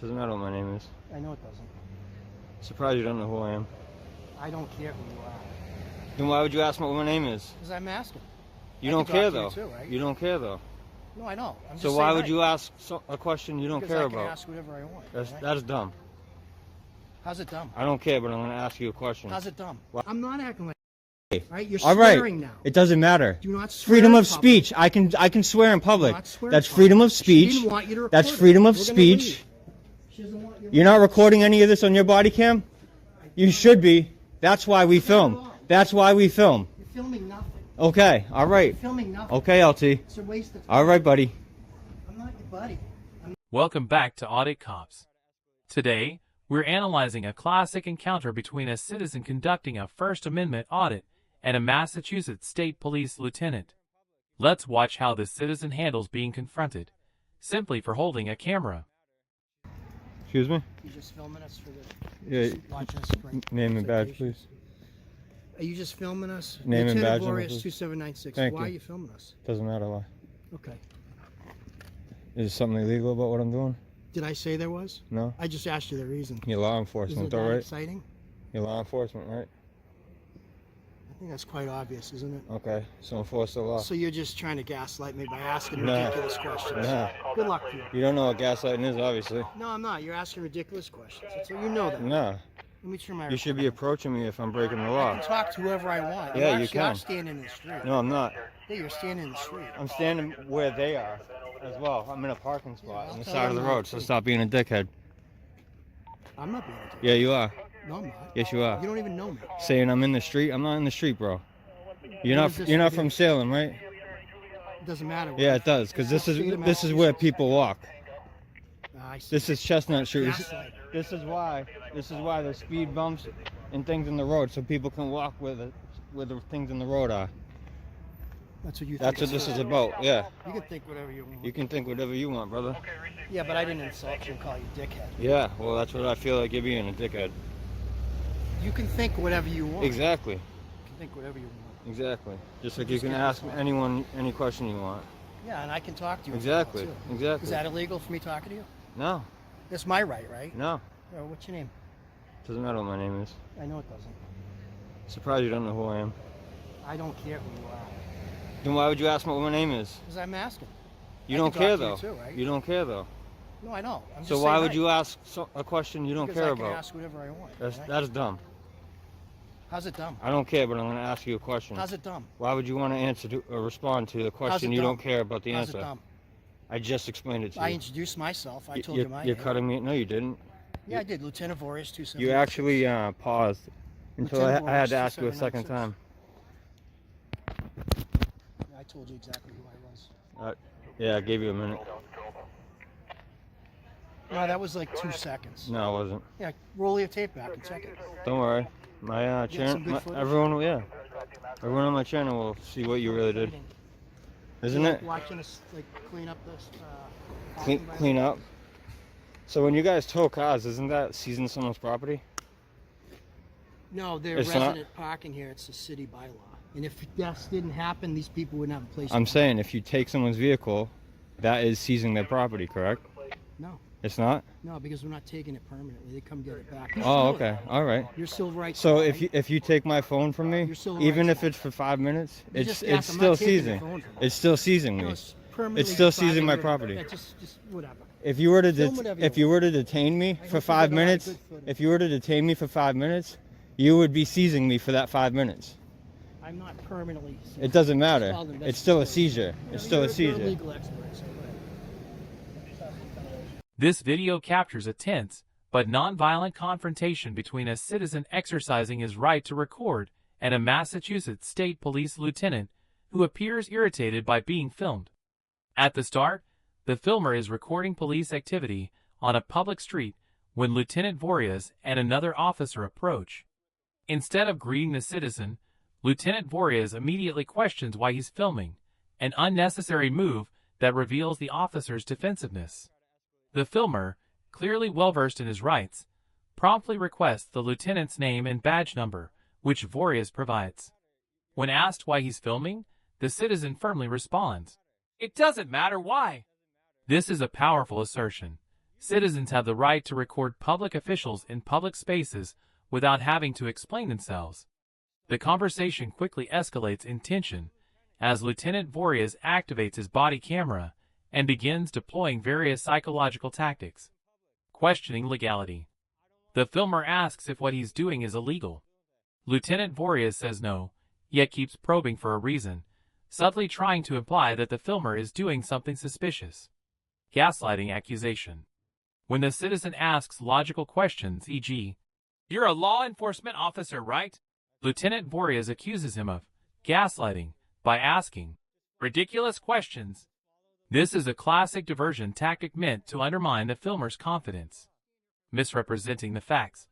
Doesn't matter what my name is. I know it doesn't. Surprised you don't know who I am. I don't care who you are. Then why would you ask me what my name is? Because I'm asking. You don't care though. You too, right? You don't care though. No, I know. I'm just So why saying would you ask a question you don't because care I can about? ask whatever I want. That's dumb. How's it dumb? I don't care, but I'm going to ask you a question. How's it dumb? Well, I'm not acting like. Right? You're all swearing right. now. It doesn't matter. Do not swear freedom in of public. speech. I can swear in public. Not swear That's in freedom public. of speech. She didn't want you to record That's it. freedom of We're gonna speech. leave. She doesn't want you to You're not recording any of this on your body cam? You should be. That's why we film. That's why we film. You're filming nothing. Okay. All right. You're filming nothing. Okay, LT. It's a waste of time. All right, buddy. I'm not your buddy. Welcome back to Audit Cops. Today, we're analyzing a classic encounter between a citizen conducting a First Amendment audit and a Massachusetts State Police lieutenant. Let's watch how the citizen handles being confronted, simply for holding a camera. Excuse me? You just filming us for the. Yeah. Just watching us for Name and badge, citations? please. Are you just filming us? Name and badge number, Lieutenant please. 2796. Thank Why you. are you filming us? Doesn't matter why. Okay. Is there something illegal about what I'm doing? Did I say there was? No? I just asked you the reason. You're law Isn't enforcement, it though, that right? exciting? You're law enforcement, right? I think that's quite obvious, isn't it? Okay. So enforce the law. So you're just trying to gaslight me by asking Nah. ridiculous questions. Nah. Good luck to you. You don't know what gaslighting is, obviously. No, I'm not. You're asking ridiculous questions. So you know that. Nah. Let me turn my. You should be approaching me if I'm breaking the I law. can talk to whoever I want. Yeah, I'm you actually not can. standing in the street. No, I'm not. Yeah, you're standing in the street. I'm standing where they are as well. I'm in a parking spot I'll on the tell side of them the that road, so too. stop being a dickhead. I'm not being a dick. Yeah, you are. No, I'm not. Yes, you are. You don't even know me. Saying I'm in the street. I'm not in the street, bro. You're What not. does this You're not do? from Salem, right? It doesn't matter. Yeah, it does, because this is where people walk. I see. This is Chestnut Street. Gaslight. This is why there's speed bumps and things in the road, so people can walk where the things in the road are. That's what you think. That's what this is about. Yeah. You can think whatever you want. You can think whatever you want, brother. Yeah, but I didn't insult you and call you dickhead. Yeah. Well, that's what I feel like you're being, a dickhead. You can think whatever you want. Exactly. You can think whatever you want. Exactly. Just like you Just can get ask this anyone any question you want. Yeah, and I can talk to you. if you Exactly. want to. Exactly. Is that illegal for me talking to you? No. That's my right, right? No. What's your name? Doesn't matter what my name is. I know it doesn't. Surprised you don't know who I am. I don't care who you are. Then why would you ask me what my name is? Because I'm asking. You I don't can care talk though. to you too, right? You don't care though. No, I know. I'm just So saying why would right. you ask a question you don't Because care I can about? ask whatever I want. That's right? dumb. How's it dumb? I don't care, but I'm going to ask you a question. How's it dumb? Why would you want to answer or respond to the question it you dumb? don't care about the How's answer? it dumb? I just explained it to I you. introduced myself. I told you're, you my You're name. cutting me. No, you didn't. Yeah, I did. Lieutenant Vorius 276. You actually paused until Lieutenant I had to Vorius ask you a second 2796. time. I told you exactly who I was. Yeah, I gave you a minute. No, that was like 2 seconds. No, it wasn't. Yeah, roll your tape back and check it. Don't worry. My some channel, good footage? everyone on my channel will see what you really did. Isn't it? Watching us like clean up this. Clean up. So when you guys tow cars, isn't that seizing someone's property? No, they're It's not? resident parking here. It's a city bylaw. And if this didn't happen, these people wouldn't have a place. I'm to saying if you take someone's vehicle, that is seizing their property, correct? No, It's not? no, because we're not taking it permanently. They come get it back. You Oh, should know okay. that. All right. You're still right. So if you take my phone from me, You're still even right. if it's for 5 minutes, You it's just it's asked, I'm still not taking your seizing. phone from you. It's still seizing No, me. it's permanently still seizing my depriving property. Yeah, just whatever. If you were to Film whatever you if you were to detain me I for hope you 5 get a lot of minutes, good footage. if you were to detain me for 5 minutes, you would be seizing me for that 5 minutes. I'm not permanently. It doesn't matter. Well, then It's still a that's- seizure. It's still a You're a seizure. legal expert, so go ahead. This video captures a tense but non-violent confrontation between a citizen exercising his right to record and a Massachusetts State Police lieutenant who appears irritated by being filmed. At the start, the filmer is recording police activity on a public street when Lieutenant Vorius and another officer approach. Instead of greeting the citizen, Lieutenant Vorius immediately questions why he's filming, an unnecessary move that reveals the officer's defensiveness. The filmer, clearly well-versed in his rights, promptly requests the lieutenant's name and badge number, which Vorius provides. When asked why he's filming, the citizen firmly responds, "It doesn't matter why." This is a powerful assertion, Citizens have the right to record public officials in public spaces without having to explain themselves. The conversation quickly escalates in tension as Lieutenant Vorez activates his body camera and begins deploying various psychological tactics. Questioning legality. The filmer asks if what he's doing is illegal. Lieutenant Vorez says no, yet keeps probing for a reason, subtly trying to imply that the filmer is doing something suspicious. Gaslighting accusation. When the citizen asks logical questions, e.g., "You're a law enforcement officer, right?" Lieutenant Vorez accuses him of gaslighting by asking ridiculous questions. This is a classic diversion tactic meant to undermine the filmer's confidence. Misrepresenting the facts.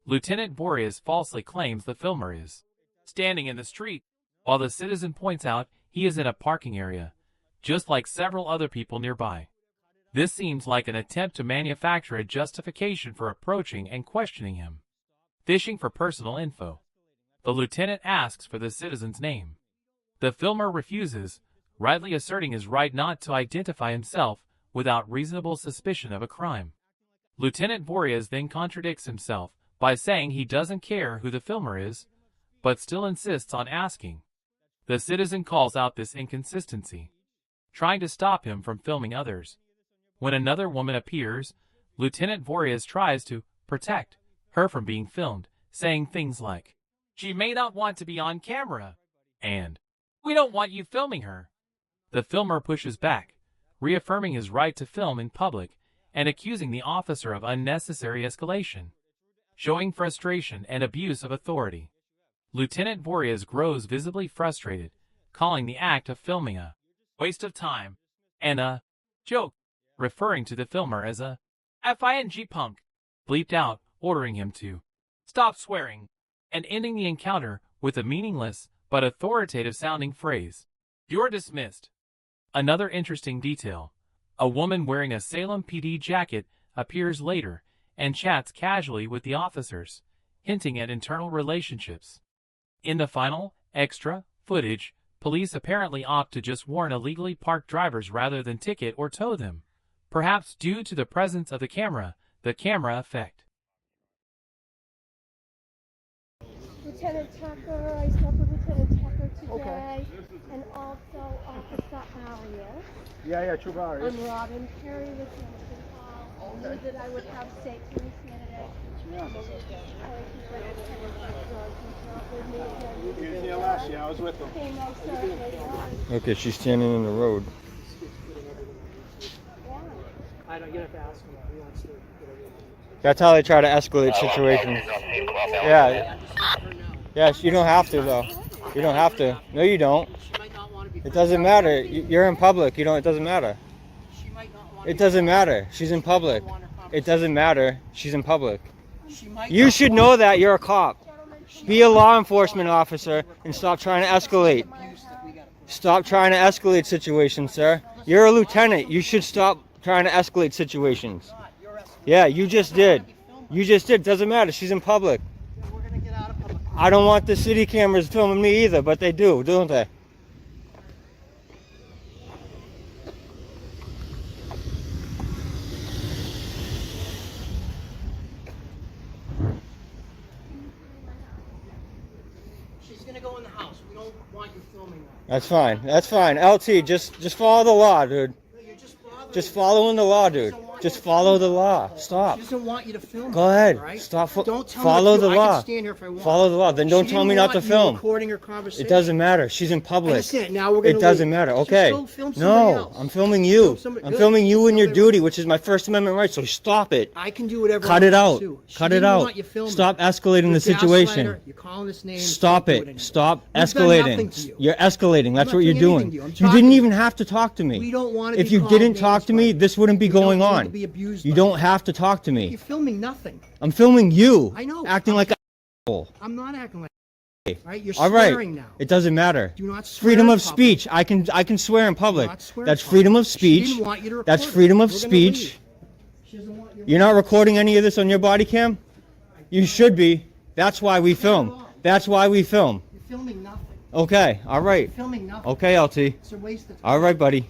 Lieutenant Vorez falsely claims the filmer is standing in the street, while the citizen points out he is in a parking area, just like several other people nearby. This seems like an attempt to manufacture a justification for approaching and questioning him. Fishing for personal info. The lieutenant asks for the citizen's name. The filmer refuses, rightly asserting his right not to identify himself without reasonable suspicion of a crime. Lieutenant Vorez then contradicts himself by saying he doesn't care who the filmer is, but still insists on asking. The citizen calls out this inconsistency, trying to stop him from filming others. When another woman appears, Lieutenant Vorez tries to protect her from being filmed, saying things like, "She may not want to be on camera," and "We don't want you filming her." The filmer pushes back, reaffirming his right to film in public and accusing the officer of unnecessary escalation, showing frustration and abuse of authority. Lieutenant Vorez grows visibly frustrated, calling the act of filming a waste of time and a joke, referring to the filmer as a FING punk, bleeped out, ordering him to stop swearing, and ending the encounter with a meaningless but authoritative-sounding phrase, "You're dismissed." Another interesting detail, a woman wearing a Salem PD jacket appears later and chats casually with the officers, hinting at internal relationships. In the final, extra footage, police apparently opt to just warn illegally parked drivers rather than ticket or tow them, perhaps due to the presence of the camera effect. Lieutenant Tucker, I spoke with Lieutenant Tucker today, and also Officer Arias. Yeah, true Arias. I'm Robin Perry with Hamilton Hall. I knew that I would have safety here today. He was here last year, I was with him. Okay, she's standing in the road. I don't, you have to ask him. He wants to. That's how they try to escalate situations. Yeah. Yes, you don't have to though. You don't have to. No, you don't. She might not want to be. It doesn't matter. You're in public. You don't. It doesn't matter. She might not want to. It doesn't matter. She's in public. It doesn't matter. She's in public. She might You should know that. You're a cop. Be a law enforcement officer and stop trying to escalate. Stop trying to escalate situations, sir. You're a lieutenant. You should stop trying to escalate situations. Yeah, you just did. You just did. Doesn't matter. She's in public. We're gonna get out of public. I don't want the city cameras filming me either, but they do, don't they? She's gonna go in the house. We don't want you filming that. That's fine. That's fine. LT, just follow the law, dude. You're just bothering. Just following the law, dude. Just follow the law. Stop. She doesn't want you to film. Go ahead. All right? Stop. Don't tell Follow me the I law. can stand here if I want. Follow the law. Then don't She tell me didn't not to want you film. recording her conversation. It doesn't matter. She's in I public. understand. Now we're gonna It doesn't leave. matter. Just Okay. go film somebody No, else. I'm filming you. Film somebody- I'm good. filming you in your Film duty, which is my First Amendment right. So stop it. I can do whatever. Cut I it want out. to. She Cut it didn't out. want you filming. Stop escalating You're the a situation. gaslighter. You're calling this name. Stop Don't do it. anymore. Stop I've done nothing escalating. to you. You're escalating. That's not what you're doing doing. anything to you. I'm You talking didn't to even you. have to talk to me. We don't want to If be you called didn't names talk to by me, you. this wouldn't be We don't going need on. to be abused You by don't have to talk to You're me. filming nothing. I'm filming you. I know. Acting like a asshole. I'm not acting like. Right? You're All swearing right. now. It doesn't matter. Do not swear Freedom in of public. speech. I can swear in public. not swear in That's public. freedom of She speech. didn't want you to record That's it. freedom of We're gonna speech. leave. She doesn't want you to You're not recording any of this on your body cam? You should be. That's why we film. That's why we film. You're filming nothing. Okay. All right. You're filming nothing. Okay, LT. It's a waste of time. All right, buddy.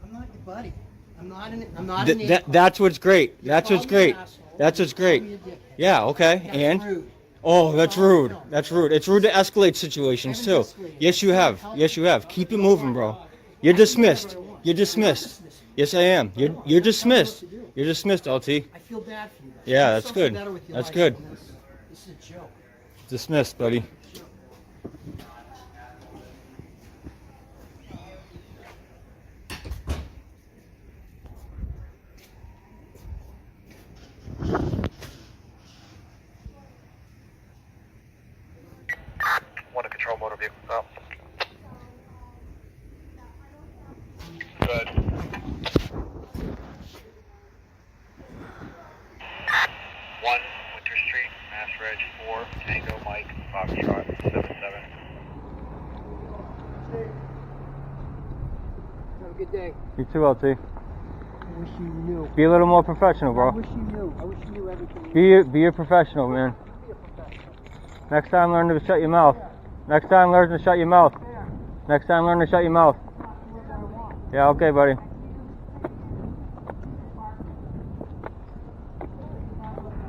I'm not your buddy. I'm I'm not an idiot. That's what's great. That's what's Call me an great. asshole. That's what's You call great. me a dickhead. Yeah, okay. That's And rude. oh, that's rude. No. That's rude. It's rude to escalate situations too. Yes, you have. Yes, you have. Keep it moving, bro. You're dismissed. You're dismissed. Yes, I am. You're dismissed. You're dismissed, LT. I feel bad for you guys. Yeah, Do that's something good. better with your That's life good. than this. This is a joke. Dismissed, buddy. Want to control motor vehicle stop. Good. 1 Winter Street, Mass Reg 4, Tango Mike, Foxtrot 77. Have a good day. You too, LT. I wish you knew. Be a little more professional, I bro. wish you knew. I wish you knew everything. Be a professional, man. Be a professional. Next time, learn to shut your mouth. Next time, learn to shut your mouth. Next time, learn to shut your mouth. Yeah, okay, buddy.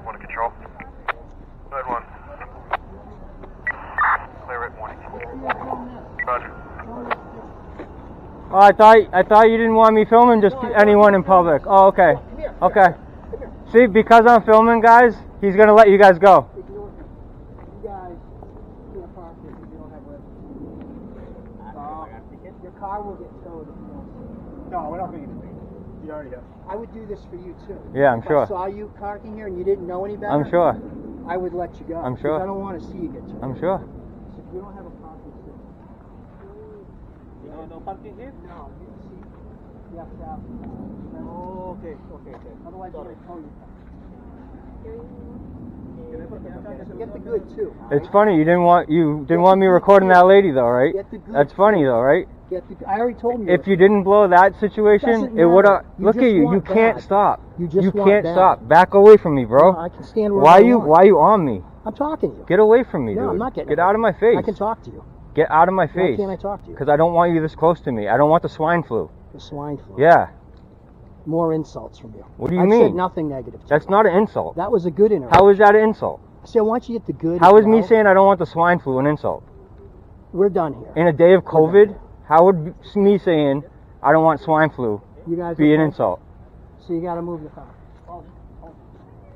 Want to control? Good one. Clear it, morning. Roger. Oh, I thought you didn't want me filming just anyone in public. Oh, okay. Okay. See, because I'm filming, guys, he's gonna let you guys go. Ignore him. You guys can't park here if you don't have residence. Your car will get towed if you don't. No, we're not going to get anything. You already have. I would do this for you too. Yeah, I'm sure. If I saw you parking here and you didn't know any better, I'm sure. I would let you go. I'm sure. Because I don't want to see you get towed. I'm sure. So if you don't have a parking space. No parking here? No, you see. You have to have. Oh, okay. Otherwise, I'm going to tow you. Get the good too. It's funny you didn't want me recording that lady though, right? Get the good. That's funny though, right? I already told you. If you didn't blow that situation, Doesn't it would have. matter. You Look at just you. You want can't bad. stop. You just want can't bad. stop. Back away from me, bro. No, I can stand where Why I you? want. Why you on me? I'm talking to you. Get away from me, No, dude. I'm not getting Get away out of my face. I can talk to you. Get out of my Why face. can't I talk to you? Because I don't want you this close to me. I don't want the swine flu. The swine flu. Yeah. More insults from you. What do you I mean? said nothing negative. To That's you. not an insult. That was a good interview. How is that an insult? See, I want you to get the good. How as is me well. saying I don't want the swine flu an insult? We're done here. In a day of COVID, how would me saying I don't want swine flu You guys be an okay? insult? So you got to move the car.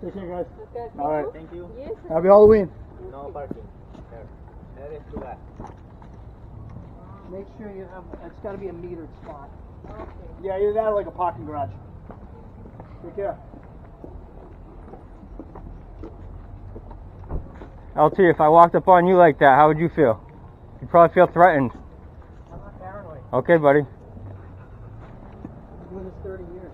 Take care, guys. Okay, All right. thank you. Yes. Happy Halloween. No parking. There is to that. Make sure you have. It's got to be a metered spot. Yeah, either that or like a parking garage. Take care. LT, if I walked up on you like that, how would you feel? You'd probably feel threatened. I'm not paranoid. Okay, buddy. I'm doing this 30 years.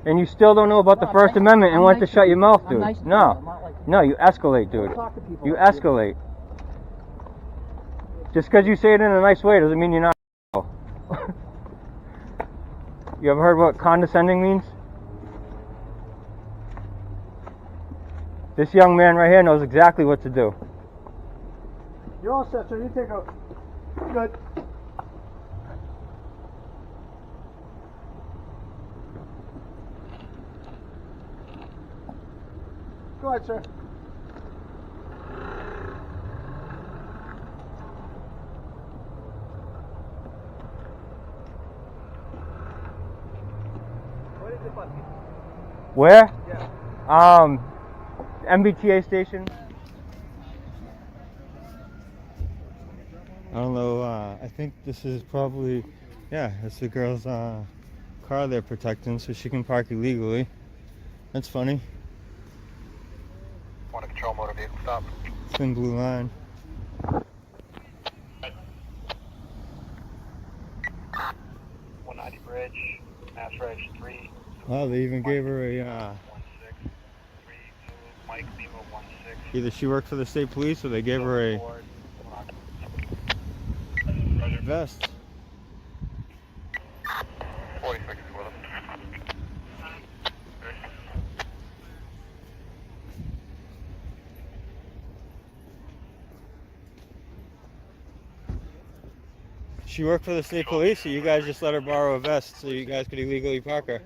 And you still don't know about the No, First I'm Amendment and I'm want to nice shut you. your mouth, I'm dude. nice to you. No. I'm not like No, you escalate, dude. Don't talk to people You like escalate. Just because you say it in a nice way doesn't mean you're not. You ever heard what condescending means? This young man right here knows exactly what to do. You're all set, so you take a. Good. Go ahead, sir. Where is the parking? Where? Yeah. MBTA station. I don't know, I think this is probably, yeah, it's the girl's car they're protecting so she can park illegally. That's funny. Want to control motor vehicle stop. Thin blue line. 190 bridge, Mass Reg 3. Oh, they even gave her a, 1632, Mike Lima 16. either she worked for the state police or they gave her a vest. 46 is with him. she work for the state police, or you guys just let her borrow a vest so you guys could illegally park her?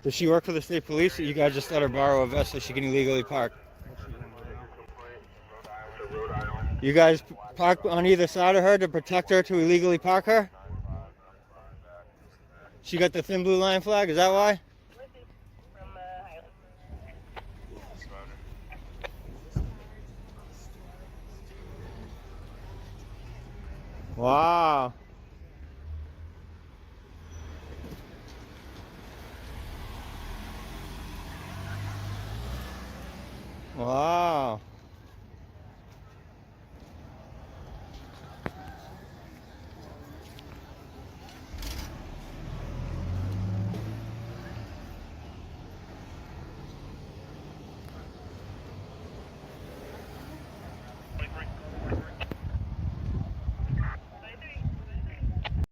Does she work for the state police, or you guys just let her borrow a vest so she can illegally park? You guys park on either side of her to protect her to illegally park her? She got the thin blue line flag, is that why? Wow. Wow.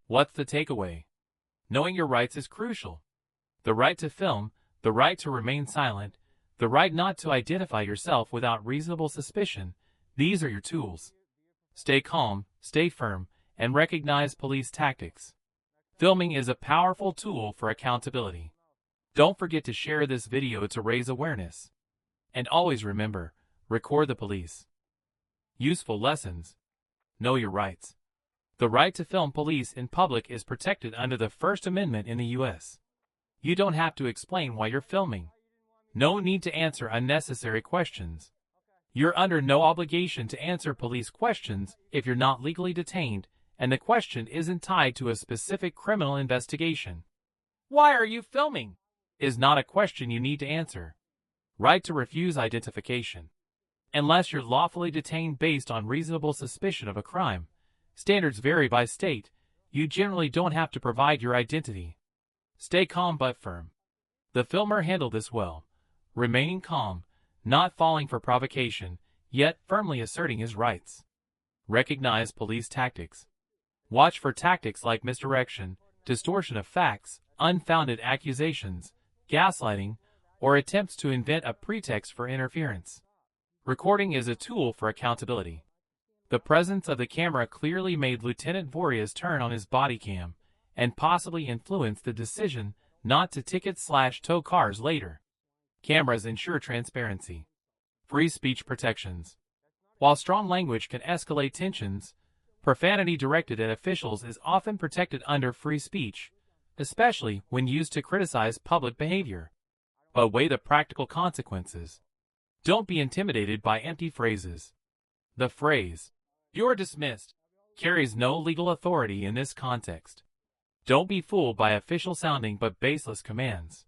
What's the takeaway? Knowing your rights is crucial. The right to film, the right to remain silent, the right not to identify yourself without reasonable suspicion, these are your tools. Stay calm, stay firm, and recognize police tactics. Filming is a powerful tool for accountability. Don't forget to share this video to raise awareness. And always remember, record the police. Useful lessons. Know your rights. The right to film police in public is protected under the First Amendment in the U.S. You don't have to explain why you're filming. No need to answer unnecessary questions. You're under no obligation to answer police questions if you're not legally detained and the question isn't tied to a specific criminal investigation. Why are you filming? Is not a question you need to answer. Right to refuse identification. Unless you're lawfully detained based on reasonable suspicion of a crime, standards vary by state, you generally don't have to provide your identity. Stay calm but firm. The filmer handled this well, remaining calm, not falling for provocation, yet firmly asserting his rights. Recognize police tactics. Watch for tactics like misdirection, distortion of facts, unfounded accusations, gaslighting, or attempts to invent a pretext for interference. Recording is a tool for accountability. The presence of the camera clearly made Lieutenant Voria's turn on his body cam, and possibly influenced the decision not to ticket/tow cars later. Cameras ensure transparency. Free speech protections. While strong language can escalate tensions, profanity directed at officials is often protected under free speech, especially when used to criticize public behavior. But weigh the practical consequences. Don't be intimidated by empty phrases. The phrase, "You're dismissed," carries no legal authority in this context. Don't be fooled by official-sounding but baseless commands.